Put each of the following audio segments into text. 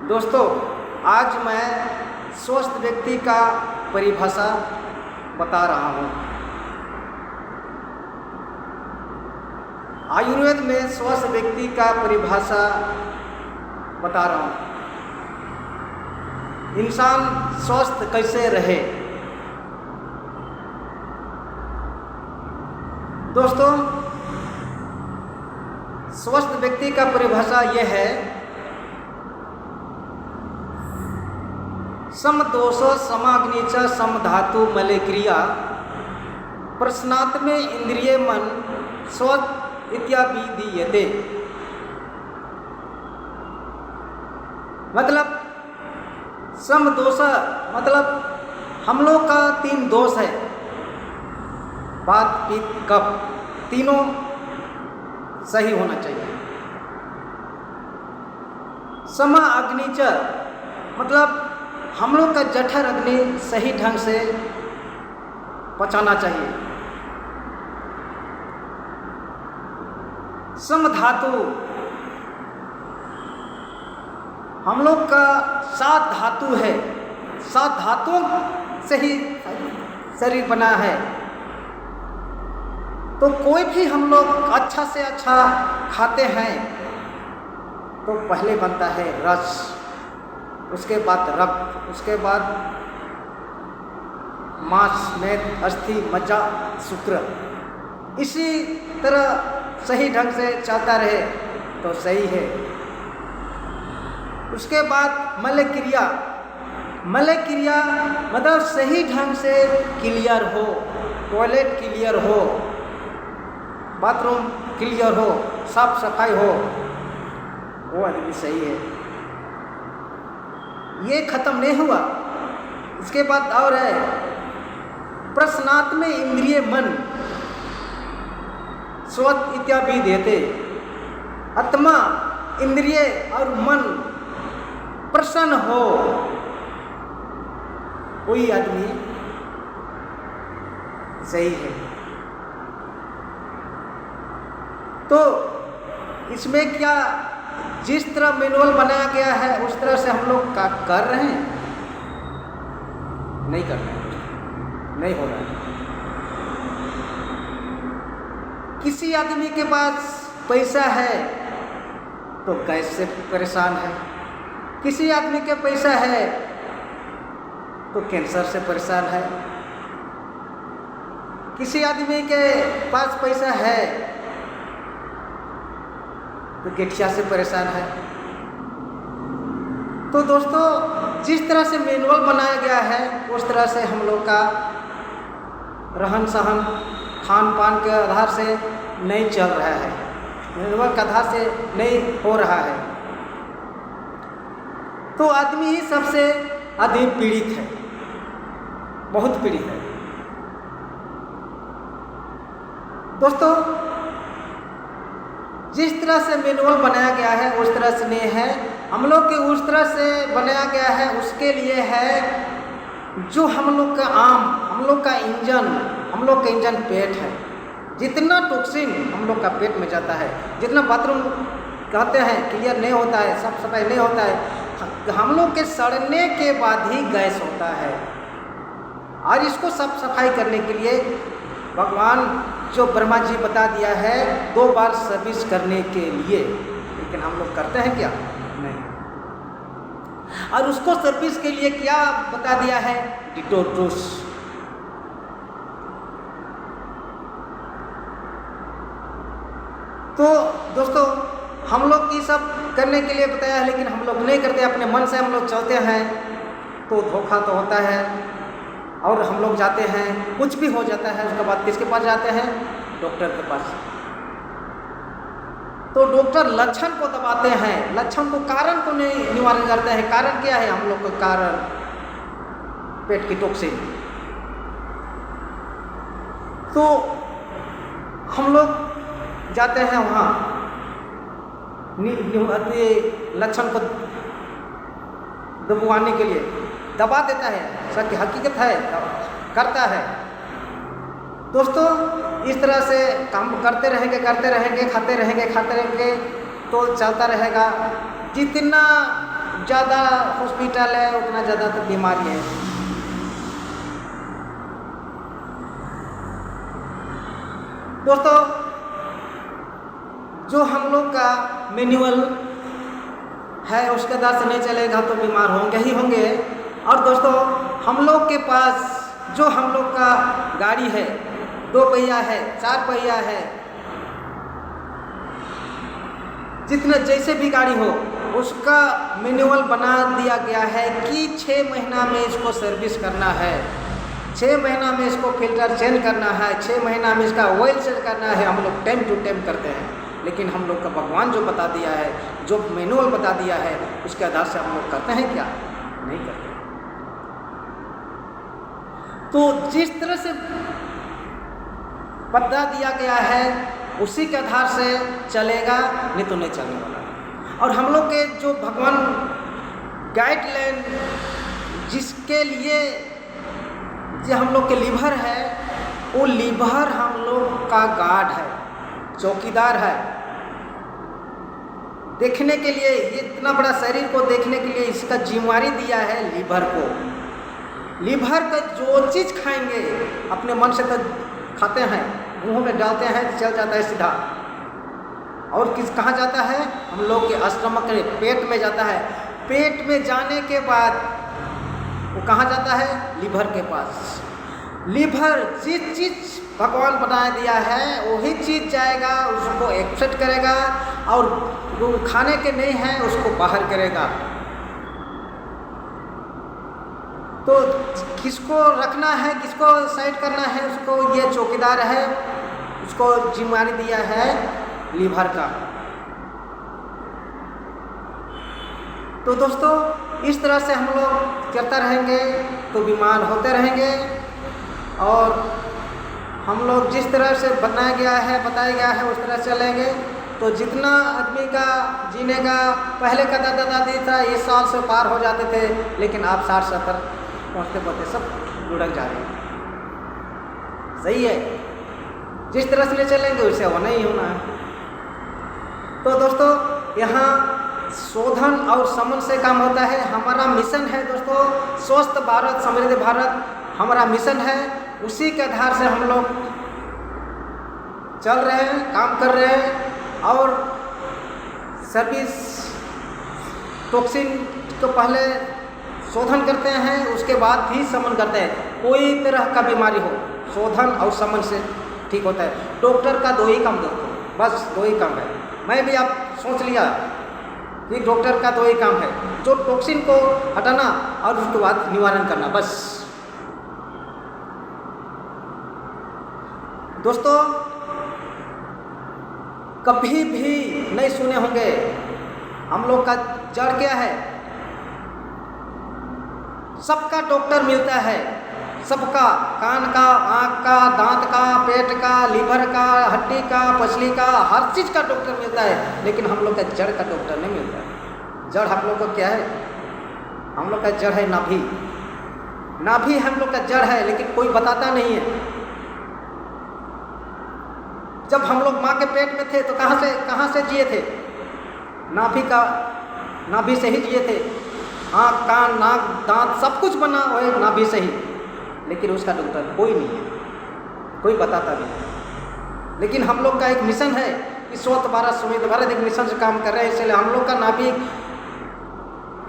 दोस्तों, आज मैं स्वस्थ व्यक्ति का परिभाषा बता रहा हूँ। आयुर्वेद में स्वस्थ व्यक्ति का परिभाषा बता रहा हूँ। इंसान स्वस्थ कैसे रहे। दोस्तों, स्वस्थ व्यक्ति का परिभाषा यह है, समदोष समाग्नि च समधातु मले क्रिया प्रश्नात्मे इंद्रिय मन स्व इत्याभिधीयते। मतलब समदोष मतलब हम लोग का 3 दोष है, वात पित्त कफ, तीनों सही होना चाहिए। समा अग्नि च मतलब हम लोग का जठर अग्नि सही ढंग से पचाना चाहिए। समधातु हम लोग का 7 धातु है, 7 धातुओं से ही शरीर बना है। तो कोई भी हम लोग अच्छा से अच्छा खाते हैं तो पहले बनता है रस, उसके बाद रक्त, उसके बाद मांस, मेद, अस्थि, मज्जा, शुक्र। इसी तरह सही ढंग से चलता रहे तो सही है। उसके बाद मल क्रिया, मल क्रिया मतलब सही ढंग से क्लियर हो, टॉयलेट क्लियर हो, बाथरूम क्लियर हो, साफ सफाई हो, वो आदमी सही है। ये खत्म नहीं हुआ, इसके बाद और है प्रश्नात्मे इंद्रिय मन स्वत इत्याभिधीयते। आत्मा, इंद्रिय और मन प्रसन्न हो, वही आदमी सही है। तो इसमें क्या जिस तरह मैनुअल बनाया गया है उस तरह से हम लोग कर रहे हैं? नहीं कर रहे हैं, नहीं हो रहा है। किसी आदमी के पास पैसा है तो गैस से परेशान है, किसी आदमी के पैसा है तो कैंसर से परेशान है, किसी आदमी के पास पैसा है तो गठिया से परेशान है। तो दोस्तों, जिस तरह से मैनुअल बनाया गया है उस तरह से हम लोग का रहन सहन खान पान के आधार से नहीं चल रहा है, मैनुअल के आधार से नहीं हो रहा है। तो आदमी ही सबसे अधिक पीड़ित है, बहुत पीड़ित है। दोस्तों, जिस तरह से मैनुअल बनाया गया है उस तरह से नहीं है। हम लोग के उस तरह से बनाया गया है उसके लिए है जो हम लोग का हम लोग का इंजन पेट है। जितना टॉक्सिन हम लोग का पेट में जाता है, जितना बाथरूम कहते हैं क्लियर नहीं होता है, साफ सफाई नहीं होता है, हम लोग के सड़ने के बाद ही गैस होता है। और इसको साफ सफाई करने के लिए भगवान जो ब्रह्मा जी बता दिया है 2 बार सर्विस करने के लिए, लेकिन हम लोग करते हैं क्या? नहीं। और उसको सर्विस के लिए क्या बता दिया है? डिटोटोस। तो दोस्तों, हम लोग ये सब करने के लिए बताया है लेकिन हम लोग नहीं करते, अपने मन से हम लोग चलते हैं तो धोखा तो होता है। और हम लोग जाते हैं, कुछ भी हो जाता है, उसके बाद किसके पास जाते हैं? डॉक्टर के पास। तो डॉक्टर लक्षण को दबाते हैं, लक्षण को, कारण को नहीं निवारण करते हैं। कारण क्या है? हम लोग का कारण पेट की टॉक्सिन। तो हम लोग जाते हैं वहाँ लक्षण को दबवाने के लिए, दबा देता है, सत्य हकीकत है, करता है। दोस्तों, इस तरह से काम करते रहेंगे, खाते रहेंगे तो चलता रहेगा। जितना ज़्यादा हॉस्पिटल है उतना ज़्यादा तो बीमारी है। दोस्तों, जो हम लोग का मैनुअल है उसके आधार से नहीं चलेगा तो बीमार होंगे ही होंगे। और दोस्तों, हम लोग के पास जो हम लोग का गाड़ी है, 2 पहिया है, 4 पहिया है, जितना जैसे भी गाड़ी हो उसका मैनुअल बना दिया गया है कि 6 महीना में इसको सर्विस करना है, 6 महीना में इसको फिल्टर चेंज करना है, 6 महीना में इसका ऑयल चेंज करना है। हम लोग टाइम टू टाइम करते हैं, लेकिन हम लोग का भगवान जो बता दिया है, जो मैनुअल बता दिया है, उसके आधार से हम लोग करते हैं क्या? नहीं करते। तो जिस तरह से बता दिया गया है उसी के आधार से चलेगा, नहीं तो नहीं चलने वाला। और हम लोग के जो भगवान गाइडलाइन जिसके लिए जो हम लोग के लीवर है, वो लीवर हम लोग का गार्ड है, चौकीदार है। देखने के लिए, ये इतना बड़ा शरीर को देखने के लिए इसका जिम्मेवारी दिया है लीवर को। लीवर का जो चीज़ खाएंगे अपने मन से तो खाते हैं, मुंह में डालते हैं, चल जाता है सीधा। और कहाँ जाता है? हम लोग के स्टमक के पेट में जाता है। पेट में जाने के बाद वो कहाँ जाता है? लीवर के पास। लीवर जिस चीज़ भगवान बना दिया है वही चीज़ जाएगा, उसको एक्सेप्ट करेगा, और जो खाने के नहीं है उसको बाहर करेगा। तो किसको रखना है, किसको साइड करना है, उसको ये चौकीदार है, उसको जिम्मेदारी दिया है लीवर का। तो दोस्तों, इस तरह से हम लोग करते रहेंगे तो बीमार होते रहेंगे। और हम लोग जिस तरह से बनाया गया है, बताया गया है, उस तरह चलेंगे तो जितना आदमी का जीने का पहले का दादा दादी था 1 साल से पार हो जाते थे, लेकिन आप 60-70 पहुँचते पहुँचते सब लुढ़क जा रहे हैं। सही है, जिस तरह से ले चलेंगे वैसे होना ही होना है। तो दोस्तों, यहाँ शोधन और समन से काम होता है। हमारा मिशन है दोस्तों स्वस्थ भारत समृद्ध भारत, हमारा मिशन है। उसी के आधार से हम लोग चल रहे हैं, काम कर रहे हैं। और सर्विस टॉक्सिन को पहले शोधन करते हैं, उसके बाद भी समन करते हैं। कोई तरह का बीमारी हो, शोधन और समन से ठीक होता है। डॉक्टर का 2 ही काम दोस्तों, बस 2 ही काम है। मैं भी आप सोच लिया कि डॉक्टर का 2 ही काम है, जो टॉक्सिन को हटाना और उसके बाद निवारण करना, बस। दोस्तों, कभी भी नहीं सुने होंगे हम लोग का जड़ क्या है? सबका डॉक्टर मिलता है, सबका, कान का, आँख का, दांत का, पेट का, लीवर का, हड्डी का, पसली का, हर चीज़ का डॉक्टर मिलता है, लेकिन हम लोग का जड़ का डॉक्टर नहीं मिलता है। जड़ हम लोग का क्या है? हम लोग का जड़ है नाभि। नाभि हम लोग का जड़ है, लेकिन कोई बताता नहीं है। जब हम लोग माँ के पेट में थे तो कहाँ से जिए थे? नाभि से ही जिए थे। आँख, कान, नाक, दांत सब कुछ बना हुआ नाभि से ही, लेकिन उसका डॉक्टर कोई नहीं है, कोई बताता नहीं। लेकिन हम लोग का एक मिशन है कि स्वस्थ भारत समृद्ध भारत, एक मिशन से काम कर रहे हैं। इसलिए हम लोग का नाभि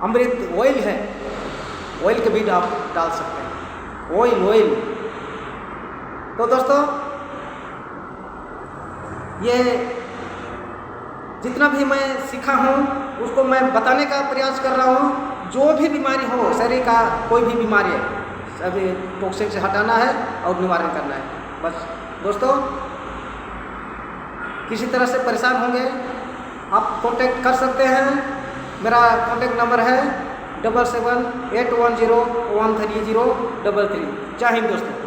अमृत ऑयल है, ऑयल के भी आप डाल सकते हैं, ऑयल। तो दोस्तों, ये जितना भी मैं सीखा हूँ उसको मैं बताने का प्रयास कर रहा हूँ। जो भी बीमारी हो, शरीर का कोई भी बीमारी है, सभी टॉक्सिन से हटाना है और निवारण करना है, बस। दोस्तों, किसी तरह से परेशान होंगे आप कांटेक्ट कर सकते हैं। मेरा कांटेक्ट नंबर है 7781013033। जय हिंद दोस्तों।